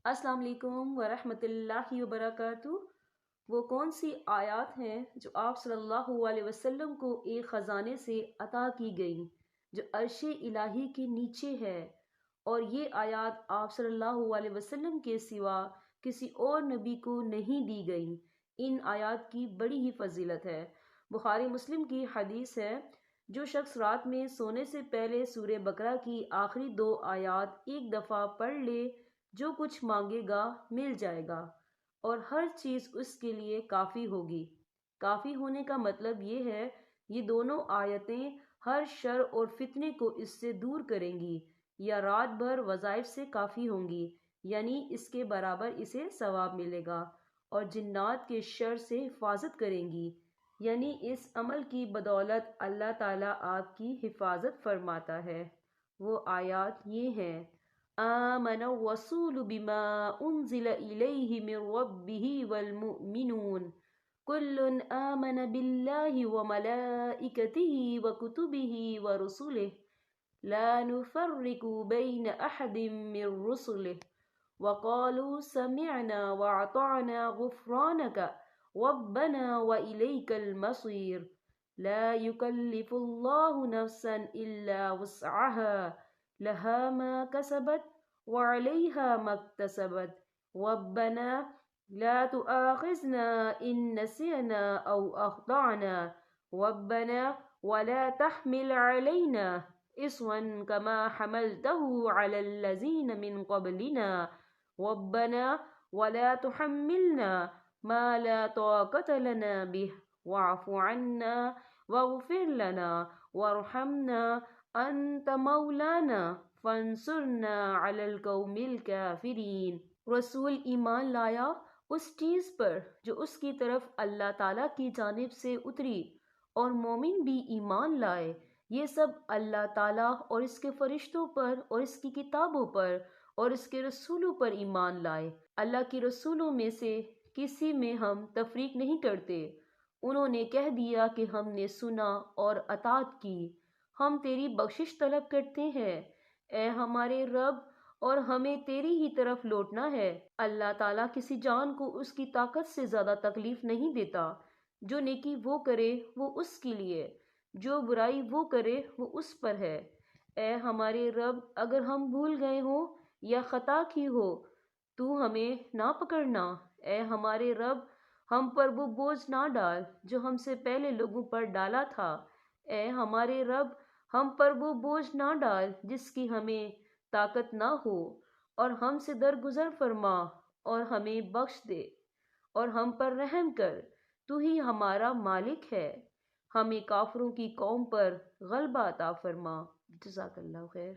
السلام علیکم ورحمۃ اللہ وبرکاتہ۔ وہ کون سی آیات ہیں جو آپ صلی اللہ علیہ وسلم کو ایک خزانے سے عطا کی گئیں جو عرش الہی کے نیچے ہے، اور یہ آیات آپ صلی اللہ علیہ وسلم کے سوا کسی اور نبی کو نہیں دی گئیں؟ ان آیات کی بڑی ہی فضیلت ہے۔ بخاری مسلم کی حدیث ہے، جو شخص رات میں سونے سے پہلے سورہ بقرہ کی آخری 2 آیات ایک دفعہ پڑھ لے، جو کچھ مانگے گا مل جائے گا، اور ہر چیز اس کے لیے کافی ہوگی۔ کافی ہونے کا مطلب یہ ہے، یہ دونوں آیتیں ہر شر اور فتنے کو اس سے دور کریں گی، یا رات بھر وظائف سے کافی ہوں گی، یعنی اس کے برابر اسے ثواب ملے گا، اور جنات کے شر سے حفاظت کریں گی، یعنی اس عمل کی بدولت اللہ تعالیٰ آپ کی حفاظت فرماتا ہے۔ وہ آیات یہ ہیں: آمن الرسول بما انزل الیہ من ربہ والمؤمنون کل آمن باللہ وملائکتہ وکتبہ ورسلہ لا نفرق بین احد من رسلہ وقالوا سمعنا واطعنا غفرانک ربنا والیک المصیر لا يكلف الله نفسا الا وسعها لها ما كسبت وعليها ما اكتسبت ربنا لا تؤاخذنا إن نسينا أو أخطأنا ربنا ولا تحمل علينا إصرا كما حملته على الذين من قبلنا ربنا ولا تحملنا ما لا طاقة لنا به واعف عنا واغفر لنا وارحمنا أنت مولانا فانصرنا علی القوم الکافرین۔ رسول ایمان لایا اس چیز پر جو اس کی طرف اللہ تعالیٰ کی جانب سے اتری، اور مومن بھی ایمان لائے، یہ سب اللہ تعالیٰ اور اس کے فرشتوں پر اور اس کی کتابوں پر اور اس کے رسولوں پر ایمان لائے۔ اللہ کے رسولوں میں سے کسی میں ہم تفریق نہیں کرتے۔ انہوں نے کہہ دیا کہ ہم نے سنا اور اطاعت کی، ہم تیری بخشش طلب کرتے ہیں، اے ہمارے رب، اور ہمیں تیری ہی طرف لوٹنا ہے۔ اللہ تعالیٰ کسی جان کو اس کی طاقت سے زیادہ تکلیف نہیں دیتا۔ جو نیکی وہ کرے وہ اس کے لیے، جو برائی وہ کرے وہ اس پر ہے۔ اے ہمارے رب، اگر ہم بھول گئے ہوں یا خطا کی ہو تو ہمیں نہ پکڑنا۔ اے ہمارے رب، ہم پر وہ بوجھ نہ ڈال جو ہم سے پہلے لوگوں پر ڈالا تھا۔ اے ہمارے رب، ہم پر وہ بوجھ نہ ڈال جس کی ہمیں طاقت نہ ہو، اور ہم سے درگزر فرما اور ہمیں بخش دے، اور ہم پر رحم کر، تو ہی ہمارا مالک ہے۔ ہمیں کافروں کی قوم پر غلبہ عطا فرما۔ جزاک اللہ خیر۔